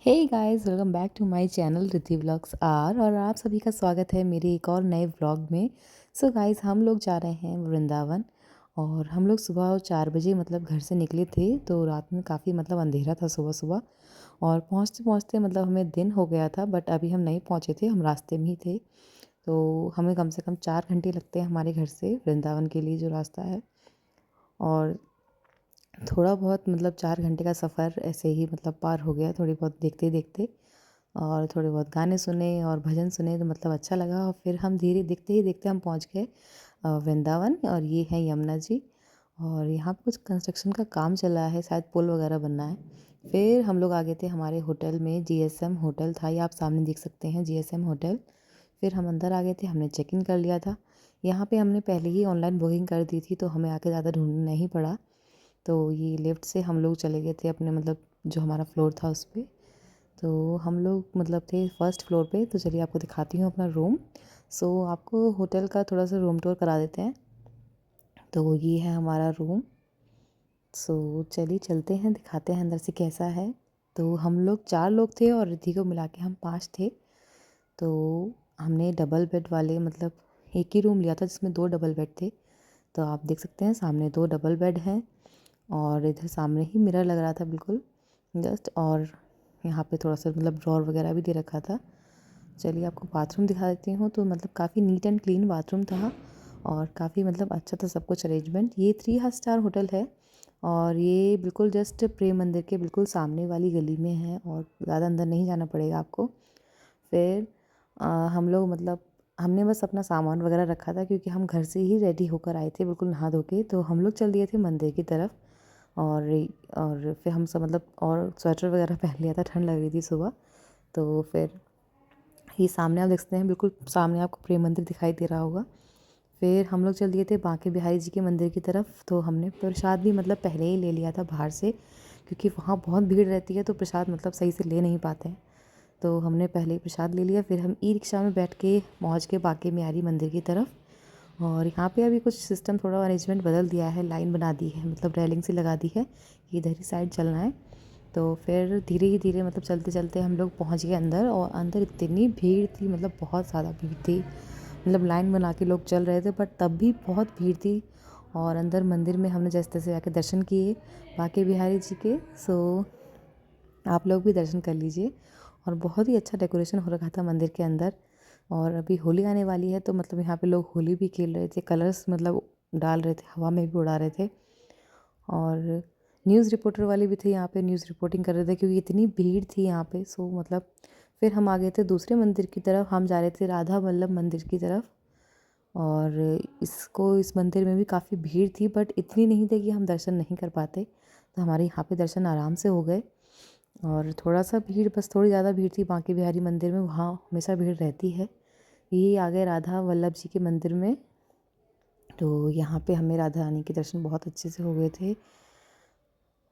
Hey guys, welcome back to my channel Riddhi Vlogs R. और आप सभी का स्वागत है मेरे एक और नए व्लॉग में। सो गाइस, हम लोग जा रहे हैं वृंदावन। और हम लोग सुबह 4 बजे मतलब घर से निकले थे, तो रात में काफ़ी मतलब अंधेरा था सुबह सुबह। और पहुंचते पहुंचते मतलब हमें दिन हो गया था, बट अभी हम नहीं पहुंचे थे, हम रास्ते में ही थे। तो हमें कम से कम 4 घंटे लगते हैं हमारे घर से वृंदावन के लिए जो रास्ता है। और थोड़ा बहुत मतलब 4 घंटे का सफ़र ऐसे ही मतलब पार हो गया, थोड़ी बहुत देखते देखते। और थोड़े बहुत गाने सुने और भजन सुने, तो मतलब अच्छा लगा। और फिर हम धीरे देखते ही देखते हम पहुंच गए वृंदावन। और ये है यमुना जी। और यहाँ पे कुछ कंस्ट्रक्शन का काम चल रहा है, शायद पुल वगैरह बनना है। फिर हम लोग आ गए थे हमारे होटल में, जीएसएम होटल था, ये आप सामने देख सकते हैं जीएसएम होटल। फिर हम अंदर आ गए थे, हमने चेक इन कर लिया था। यहाँ पे हमने पहले ही ऑनलाइन बुकिंग कर दी थी, तो हमें आके ज़्यादा ढूंढना नहीं पड़ा। तो ये लिफ्ट से हम लोग चले गए थे अपने मतलब जो हमारा फ्लोर था उस पे। तो हम लोग मतलब थे फर्स्ट फ्लोर पे। तो चलिए आपको दिखाती हूँ अपना रूम। सो आपको होटल का थोड़ा सा रूम टूर करा देते हैं। तो ये है हमारा रूम। सो चलिए चलते हैं, दिखाते हैं अंदर से कैसा है। तो हम लोग 4 लोग थे और रिद्धि को मिला के हम 5 थे। तो हमने डबल बेड वाले मतलब एक ही रूम लिया था जिसमें 2 डबल बेड थे। तो आप देख सकते हैं सामने 2 डबल बेड हैं। और इधर सामने ही मिरर लग रहा था बिल्कुल जस्ट। और यहाँ पे थोड़ा सा मतलब ड्रॉर वगैरह भी दे रखा था। चलिए आपको बाथरूम दिखा देती हूँ। तो मतलब काफ़ी नीट एंड क्लीन बाथरूम था। और काफ़ी मतलब अच्छा था सब कुछ अरेंजमेंट। ये 3 स्टार होटल है। और ये बिल्कुल जस्ट प्रेम मंदिर के बिल्कुल सामने वाली गली में है, और ज़्यादा अंदर नहीं जाना पड़ेगा आपको। फिर हम लोग मतलब हमने बस अपना सामान वगैरह रखा था, क्योंकि हम घर से ही रेडी होकर आए थे बिल्कुल नहा धो के। तो हम लोग चल दिए थे मंदिर की तरफ। और फिर हम सब मतलब और स्वेटर वगैरह पहन लिया था, ठंड लग रही थी सुबह। तो फिर ये सामने आप देख सकते हैं, बिल्कुल सामने आपको प्रेम मंदिर दिखाई दे रहा होगा। फिर हम लोग चल दिए थे बांके बिहारी जी के मंदिर की तरफ। तो हमने प्रसाद भी मतलब पहले ही ले लिया था बाहर से, क्योंकि वहाँ बहुत भीड़ रहती है, तो प्रसाद मतलब सही से ले नहीं पाते हैं। तो हमने पहले ही प्रसाद ले लिया। फिर हम ई रिक्शा में बैठ के पहुँच गए बांके बिहारी मंदिर की तरफ। और यहाँ पे अभी कुछ सिस्टम थोड़ा अरेंजमेंट बदल दिया है, लाइन बना दी है, मतलब रेलिंग से लगा दी है कि इधर ही साइड चलना है। तो फिर धीरे ही धीरे मतलब चलते चलते हम लोग पहुँच गए अंदर। और अंदर इतनी भीड़ थी, मतलब बहुत ज़्यादा भीड़ थी। मतलब लाइन बना के लोग चल रहे थे, बट तब भी बहुत भीड़ थी। और अंदर मंदिर में हमने जैसे तैसे जाके दर्शन किए बांके बिहारी जी के। सो आप लोग भी दर्शन कर लीजिए। और बहुत ही अच्छा डेकोरेशन हो रखा था मंदिर के अंदर। और अभी होली आने वाली है, तो मतलब यहाँ पे लोग होली भी खेल रहे थे, कलर्स मतलब डाल रहे थे, हवा में भी उड़ा रहे थे। और न्यूज़ रिपोर्टर वाले भी थे यहाँ पे, न्यूज़ रिपोर्टिंग कर रहे थे, क्योंकि इतनी भीड़ थी यहाँ पे। सो मतलब फिर हम आ गए थे दूसरे मंदिर की तरफ, हम जा रहे थे राधा वल्लभ मंदिर की तरफ। और इस मंदिर में भी काफ़ी भीड़ थी, बट इतनी नहीं थी कि हम दर्शन नहीं कर पाते। तो हमारे यहाँ पे दर्शन आराम से हो गए। और थोड़ा सा भीड़, बस थोड़ी ज़्यादा भीड़ थी बांके बिहारी मंदिर में, वहाँ हमेशा भीड़ रहती है। ये आ गए राधा वल्लभ जी के मंदिर में। तो यहाँ पे हमें राधा रानी के दर्शन बहुत अच्छे से हो गए थे।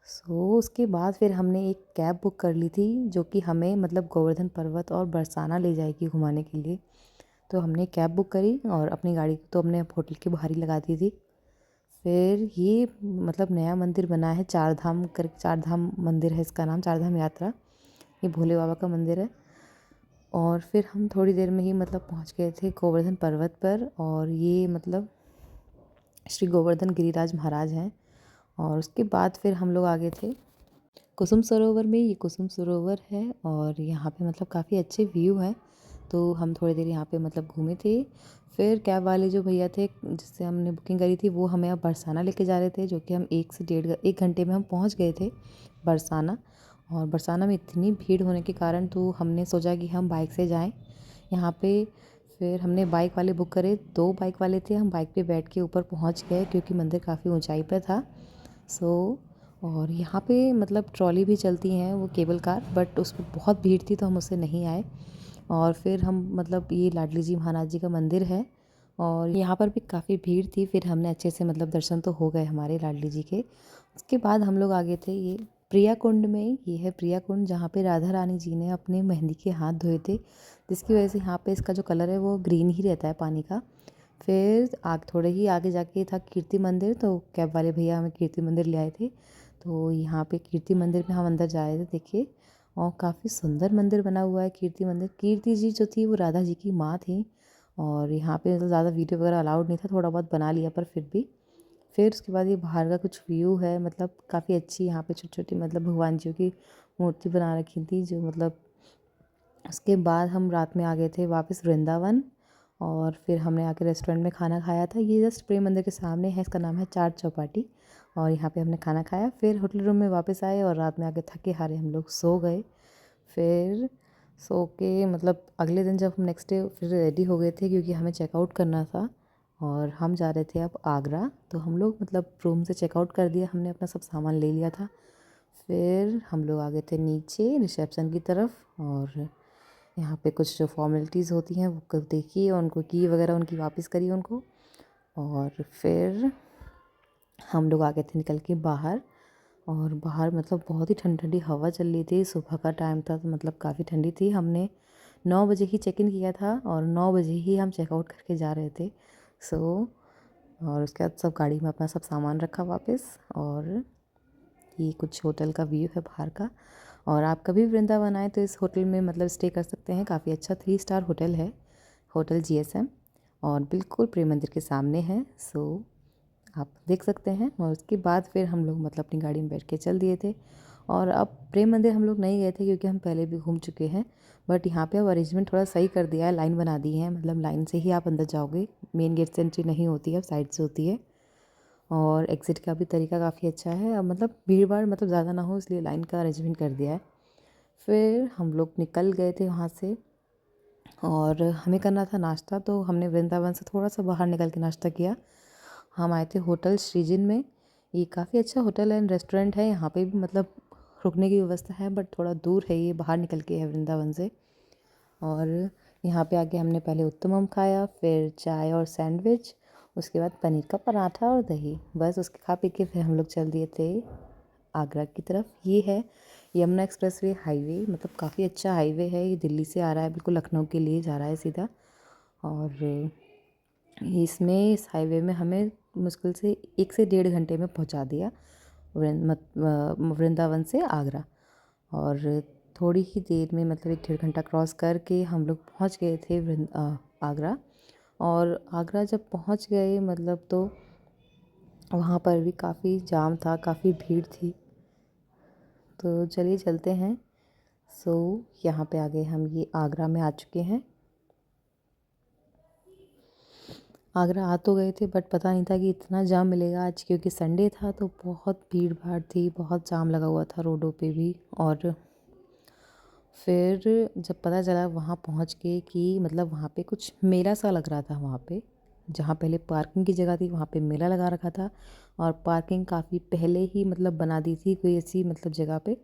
सो उसके बाद फिर हमने एक कैब बुक कर ली थी, जो कि हमें मतलब गोवर्धन पर्वत और बरसाना ले जाएगी घुमाने के लिए। तो हमने कैब बुक करी और अपनी गाड़ी तो हमने होटल के बाहर ही लगा दी थी। फिर ये मतलब नया मंदिर बना है, चार धाम कर, चार धाम मंदिर है इसका नाम, चार धाम यात्रा। ये भोले बाबा का मंदिर है। और फिर हम थोड़ी देर में ही मतलब पहुंच गए थे गोवर्धन पर्वत पर। और ये मतलब श्री गोवर्धन गिरिराज महाराज हैं। और उसके बाद फिर हम लोग आगे थे कुसुम सरोवर में। ये कुसुम सरोवर है, और यहाँ पे मतलब काफ़ी अच्छे व्यू हैं। तो हम थोड़ी देर यहाँ पे मतलब घूमे थे। फिर कैब वाले जो भैया थे जिससे हमने बुकिंग करी थी, वो हमें अब बरसाना लेके जा रहे थे, जो कि हम 1 से 1.5 घंटे में हम पहुँच गए थे बरसाना। और बरसाना में इतनी भीड़ होने के कारण तो हमने सोचा कि हम बाइक से जाएँ यहाँ पे। फिर हमने बाइक वाले बुक करे, 2 बाइक वाले थे, हम बाइक पे बैठ के ऊपर पहुँच गए, क्योंकि मंदिर काफ़ी ऊंचाई पर था। सो और यहाँ पे मतलब ट्रॉली भी चलती हैं, वो केबल कार, बट उसमें बहुत भीड़ थी तो हम उससे नहीं आए। और फिर हम मतलब ये लाडली जी महाराज जी का मंदिर है, और यहाँ पर भी काफ़ी भीड़ थी। फिर हमने अच्छे से मतलब दर्शन तो हो गए हमारे लाडली जी के। उसके बाद हम लोग आगे थे ये प्रिया कुंड में। ये है प्रिया कुंड, जहाँ पे राधा रानी जी ने अपने मेहंदी के हाथ धोए थे, जिसकी वजह से यहाँ पे इसका जो कलर है वो ग्रीन ही रहता है पानी का। फिर थोड़े ही आगे जाके था कीर्ति मंदिर। तो कैब वाले भैया हमें कीर्ति मंदिर ले आए थे। तो यहाँ पे कीर्ति मंदिर में हम अंदर जा रहे थे, देखिए। और काफ़ी सुंदर मंदिर बना हुआ है कीर्ति मंदिर। कीर्ति जी जो थी वो राधा जी की माँ थी। और यहाँ पे मतलब ज़्यादा वीडियो वगैरह अलाउड नहीं था, थोड़ा बहुत बना लिया पर फिर भी। फिर उसके बाद ये बाहर का कुछ व्यू है, मतलब काफ़ी अच्छी यहाँ पे छोटी-छोटी मतलब भगवान जी की मूर्ति बना रखी थी जो मतलब। उसके बाद हम रात में आ गए थे वापस वृंदावन। और फिर हमने आके रेस्टोरेंट में खाना खाया था। ये जस्ट प्रेम मंदिर के सामने है, इसका नाम है चाट चौपाटी। और यहाँ पे हमने खाना खाया, फिर होटल रूम में वापस आए और रात में आके थके हारे हम लोग सो गए। फिर सो के मतलब अगले दिन जब हम नेक्स्ट डे फिर रेडी हो गए थे क्योंकि हमें चेकआउट करना था और हम जा रहे थे अब आगरा। तो हम लोग मतलब रूम से चेकआउट कर दिया, हमने अपना सब सामान ले लिया था। फिर हम लोग आ गए थे नीचे रिसेप्शन की तरफ और यहाँ पे कुछ जो फॉर्मेलिटीज़ होती हैं वो देखी और उनको की वगैरह उनकी वापस करी उनको। और फिर हम लोग आ गए थे निकल के बाहर। और बाहर मतलब बहुत ही ठंडी ठंडी हवा चल रही थी, सुबह का टाइम था तो मतलब काफ़ी ठंडी थी। हमने 9 बजे ही चेक इन किया था और 9 बजे ही हम चेकआउट करके जा रहे थे। सो और उसके बाद सब गाड़ी में अपना सब सामान रखा वापस। और ये कुछ होटल का व्यू है बाहर का। और आप कभी वृंदावन आए तो इस होटल में मतलब स्टे कर सकते हैं, काफ़ी अच्छा 3 स्टार होटल है, होटल जीएसएम। और बिल्कुल प्रेम मंदिर के सामने है। सो आप देख सकते हैं। और उसके बाद फिर हम लोग मतलब अपनी गाड़ी में बैठ के चल दिए थे। और अब प्रेम मंदिर हम लोग नहीं गए थे क्योंकि हम पहले भी घूम चुके हैं। बट यहाँ पे अब अरेंजमेंट थोड़ा सही कर दिया है, लाइन बना दी है, मतलब लाइन से ही आप अंदर जाओगे, मेन गेट से एंट्री नहीं होती है, साइड से होती है। और एग्ज़िट का भी तरीका काफ़ी अच्छा है, अब मतलब भीड़ भाड़ मतलब ज़्यादा ना हो इसलिए लाइन का अरेंजमेंट कर दिया है। फिर हम लोग निकल गए थे वहाँ से और हमें करना था नाश्ता, तो हमने वृंदावन से थोड़ा सा बाहर निकल के नाश्ता किया। हम आए थे होटल श्रीजिन में। ये काफ़ी अच्छा होटल एंड रेस्टोरेंट है, यहाँ पे भी मतलब रुकने की व्यवस्था है बट थोड़ा दूर है, ये बाहर निकल के है वृंदावन से। और यहाँ पे आके हमने पहले उत्तमम खाया, फिर चाय और सैंडविच, उसके बाद पनीर का पराठा और दही। बस उसके खा पी के फिर हम लोग चल दिए थे आगरा की तरफ। ये है यमुना एक्सप्रेसवे हाईवे, मतलब काफ़ी अच्छा हाईवे है, ये दिल्ली से आ रहा है, बिल्कुल लखनऊ के लिए जा रहा है सीधा। और इसमें इस हाईवे में हमें मुश्किल से 1 से 1.5 घंटे में पहुंचा दिया वृंदावन से आगरा। और थोड़ी ही देर में मतलब 1 डेढ़ घंटा क्रॉस करके हम लोग पहुंच गए थे आगरा। और आगरा जब पहुंच गए मतलब तो वहाँ पर भी काफ़ी जाम था, काफ़ी भीड़ थी। तो चलिए चलते हैं। सो यहाँ पे आगे हम ये आगरा में आ चुके हैं। आगरा आ तो गए थे बट पता नहीं था कि इतना जाम मिलेगा आज, क्योंकि संडे था तो बहुत भीड़ भाड़ थी, बहुत जाम लगा हुआ था रोडों पे भी। और फिर जब पता चला वहाँ पहुँच के कि मतलब वहाँ पे कुछ मेला सा लग रहा था, वहाँ पे जहाँ पहले पार्किंग की जगह थी वहाँ पे मेला लगा रखा था। और पार्किंग काफ़ी पहले ही मतलब बना दी थी कोई ऐसी मतलब जगह पे।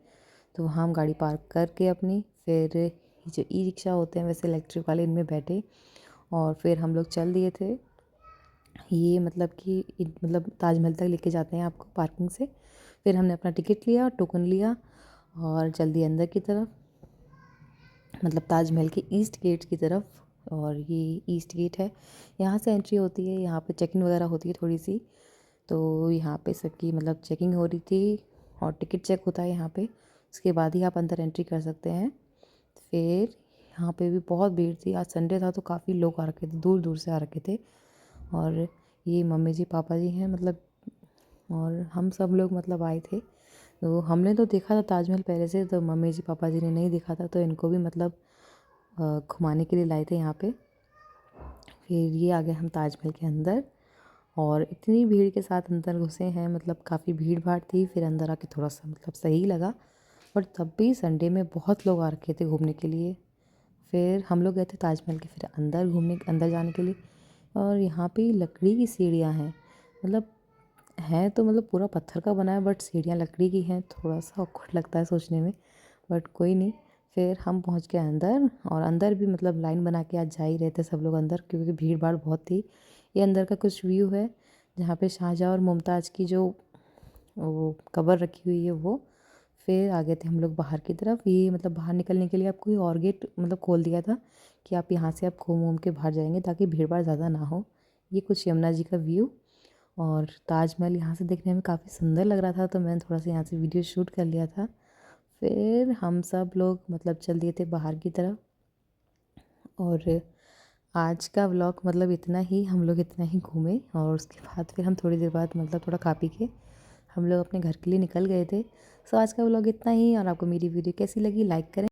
तो वहाँ हम गाड़ी पार्क करके अपनी फिर ये जो ई रिक्शा होते हैं वैसे इलेक्ट्रिक वाले, इनमें बैठे और फिर हम लोग चल दिए थे। ये मतलब कि मतलब ताजमहल तक लेके जाते हैं आपको पार्किंग से। फिर हमने अपना टिकट लिया, टोकन लिया और चल दिए अंदर की तरफ, मतलब ताजमहल के ईस्ट गेट की तरफ। और ये ईस्ट गेट है, यहाँ से एंट्री होती है, यहाँ पे चेकिंग वगैरह होती है थोड़ी सी। तो यहाँ पे सबकी मतलब चेकिंग हो रही थी और टिकट चेक होता है यहाँ पे, उसके बाद ही आप अंदर एंट्री कर सकते हैं। फिर यहाँ पे भी बहुत भीड़ थी, आज संडे था तो काफ़ी लोग आ रखे थे, दूर दूर से आ रखे थे। और ये मम्मी जी पापा जी हैं मतलब, और हम सब लोग मतलब आए थे। तो हमने तो देखा था ताजमहल पहले से, तो मम्मी जी पापा जी ने नहीं देखा था, तो इनको भी मतलब घुमाने के लिए लाए थे यहाँ पे। फिर ये आ गए हम ताजमहल के अंदर और इतनी भीड़ के साथ अंदर घुसे हैं, मतलब काफ़ी भीड़ भाड़ थी। फिर अंदर आके थोड़ा सा मतलब सही लगा, बट तब भी संडे में बहुत लोग आ रखे थे घूमने के लिए। फिर हम लोग गए थे ताजमहल के फिर अंदर घूमने, अंदर जाने के लिए। और यहाँ पे लकड़ी की सीढ़ियाँ हैं, मतलब है तो मतलब पूरा पत्थर का बना है बट सीढ़ियाँ लकड़ी की हैं, थोड़ा सा ऑकवर्ड लगता है सोचने में, बट कोई नहीं। फिर हम पहुँच गए अंदर और अंदर भी मतलब लाइन बना के आज जा ही रहे थे सब लोग अंदर, क्योंकि भीड़ भाड़ बहुत थी। ये अंदर का कुछ व्यू है जहाँ पे शाहजहाँ और मुमताज़ की जो वो कबर रखी हुई है वो। फिर आ गए थे हम लोग बाहर की तरफ, ये मतलब बाहर निकलने के लिए आपको ये और गेट मतलब खोल दिया था कि आप यहाँ से आप घूम घूम के बाहर जाएंगे ताकि भीड़ भाड़ ज़्यादा ना हो। ये कुछ यमुना जी का व्यू। और ताजमहल यहाँ से देखने में काफ़ी सुंदर लग रहा था तो मैंने थोड़ा सा यहाँ से वीडियो शूट कर लिया था। फिर हम सब लोग मतलब चल दिए थे बाहर की तरफ। और आज का व्लॉग मतलब इतना ही, हम लोग इतना ही घूमे और उसके बाद फिर हम थोड़ी देर बाद मतलब थोड़ा खा पी के हम लोग अपने घर के लिए निकल गए थे। सो आज का व्लॉग इतना ही, और आपको मेरी वीडियो कैसी लगी लाइक करें।